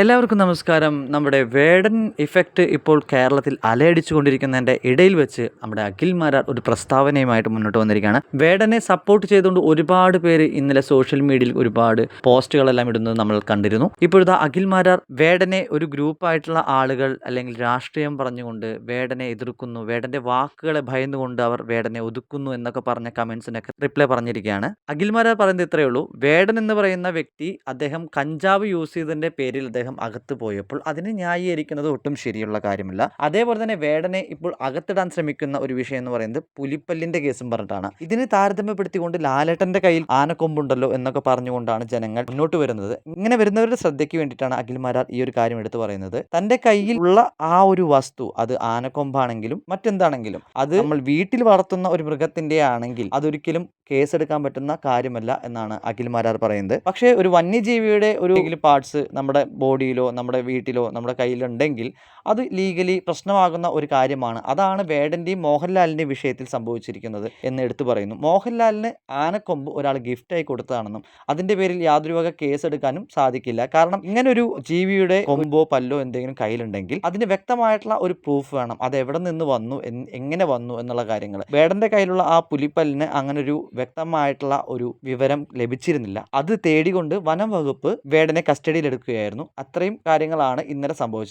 എല്ലാവർക്കും നമസ്കാരം. നമ്മുടെ വേടൻ ഇഫക്റ്റ് ഇപ്പോൾ കേരളത്തിൽ അലയടിച്ചുകൊണ്ടിരിക്കുന്നതിൻ്റെ ഇടയിൽ വെച്ച് നമ്മുടെ അഖിൽ മാരാർ ഒരു പ്രസ്താവനയുമായിട്ട് മുന്നോട്ട് വന്നിരിക്കുകയാണ്. വേടനെ സപ്പോർട്ട് ചെയ്തുകൊണ്ട് ഒരുപാട് പേര് ഇന്നലെ സോഷ്യൽ മീഡിയയിൽ ഒരുപാട് പോസ്റ്റുകളെല്ലാം ഇടുന്നത് നമ്മൾ കണ്ടിരുന്നു. ഇപ്പോഴത്തെ അഖിൽ മാരാർ വേടനെ ഒരു ഗ്രൂപ്പായിട്ടുള്ള ആളുകൾ അല്ലെങ്കിൽ രാഷ്ട്രീയം പറഞ്ഞുകൊണ്ട് വേടനെ എതിർക്കുന്നു, വേടൻ്റെ വാക്കുകളെ ഭയന്നുകൊണ്ട് അവർ വേടനെ ഒതുക്കുന്നു എന്നൊക്കെ പറഞ്ഞ കമൻസിനൊക്കെ റിപ്ലൈ പറഞ്ഞിരിക്കുകയാണ്. അഖിൽ മാരാർ പറയുന്നത് ഇത്രയേ ഉള്ളൂ: വേടൻ എന്ന് പറയുന്ന വ്യക്തി അദ്ദേഹം കഞ്ചാവ് യൂസ് ചെയ്തതിൻ്റെ പേരിൽ അദ്ദേഹം അകത്ത് പോയപ്പോൾ അതിനെ ന്യായീകരിക്കുന്നത് ഒട്ടും ശരിയുള്ള കാര്യമല്ല. അതേപോലെ തന്നെ വേടനെ ഇപ്പോൾ അകത്തിടാൻ ശ്രമിക്കുന്ന ഒരു വിഷയം എന്ന് പറയുന്നത് പുലിപ്പല്ലിന്റെ കേസും പറഞ്ഞിട്ടാണ്. ഇതിനെ താരതമ്യപ്പെടുത്തിക്കൊണ്ട് ലാലേട്ടന്റെ കയ്യിൽ ആനക്കൊമ്പുണ്ടല്ലോ എന്നൊക്കെ പറഞ്ഞുകൊണ്ടാണ് ജനങ്ങൾ മുന്നോട്ട് വരുന്നത്. ഇങ്ങനെ വരുന്നവരുടെ ശ്രദ്ധയ്ക്ക് വേണ്ടിയിട്ടാണ് അഖിൽ മാരാർ ഈ ഒരു കാര്യം എടുത്തു പറയുന്നത്. തന്റെ കയ്യിൽ ഉള്ള ആ ഒരു വസ്തു, അത് ആനക്കൊമ്പാണെങ്കിലും മറ്റെന്താണെങ്കിലും, അത് നമ്മൾ വീട്ടിൽ വളർത്തുന്ന ഒരു മൃഗത്തിന്റെ ആണെങ്കിൽ അതൊരിക്കലും കേസെടുക്കാൻ പറ്റുന്ന കാര്യമല്ല എന്നാണ് അഖിൽ മാരാർ പറയുന്നത്. പക്ഷേ ഒരു വന്യജീവിയുടെ ഒരു പാർട്സ് നമ്മുടെ ബോഡിയിലോ നമ്മുടെ വീട്ടിലോ നമ്മുടെ കയ്യിലുണ്ടെങ്കിൽ അത് ലീഗലി പ്രശ്നമാകുന്ന ഒരു കാര്യമാണ്. അതാണ് വേടൻ്റെയും മോഹൻലാലിൻ്റെയും വിഷയത്തിൽ സംഭവിച്ചിരിക്കുന്നത് എന്ന് എടുത്തു പറയുന്നു. മോഹൻലാലിന് ആനക്കൊമ്പ് ഒരാൾ ഗിഫ്റ്റായി കൊടുത്തതാണെന്നും അതിൻ്റെ പേരിൽ യാതൊരു വക കേസെടുക്കാനും സാധിക്കില്ല. കാരണം ഇങ്ങനൊരു ജീവിയുടെ കൊമ്പോ പല്ലോ എന്തെങ്കിലും കയ്യിലുണ്ടെങ്കിൽ അതിന് വ്യക്തമായിട്ടുള്ള ഒരു പ്രൂഫ് വേണം. അത് എവിടെ നിന്ന് വന്നു, എങ്ങനെ വന്നു എന്നുള്ള കാര്യങ്ങൾ. വേടൻ്റെ കയ്യിലുള്ള ആ പുലിപ്പല്ലിന് അങ്ങനൊരു വ്യക്തമായിട്ടുള്ള ഒരു വിവരം ലഭിച്ചിരുന്നില്ല. അത് തേടിക്കൊണ്ട് വനം വകുപ്പ് വേടനെ കസ്റ്റഡിയിൽ എടുക്കുകയായിരുന്നു. അത്രയും കാര്യങ്ങളാണ് ഇന്നലെ സംഭവിച്ചത്.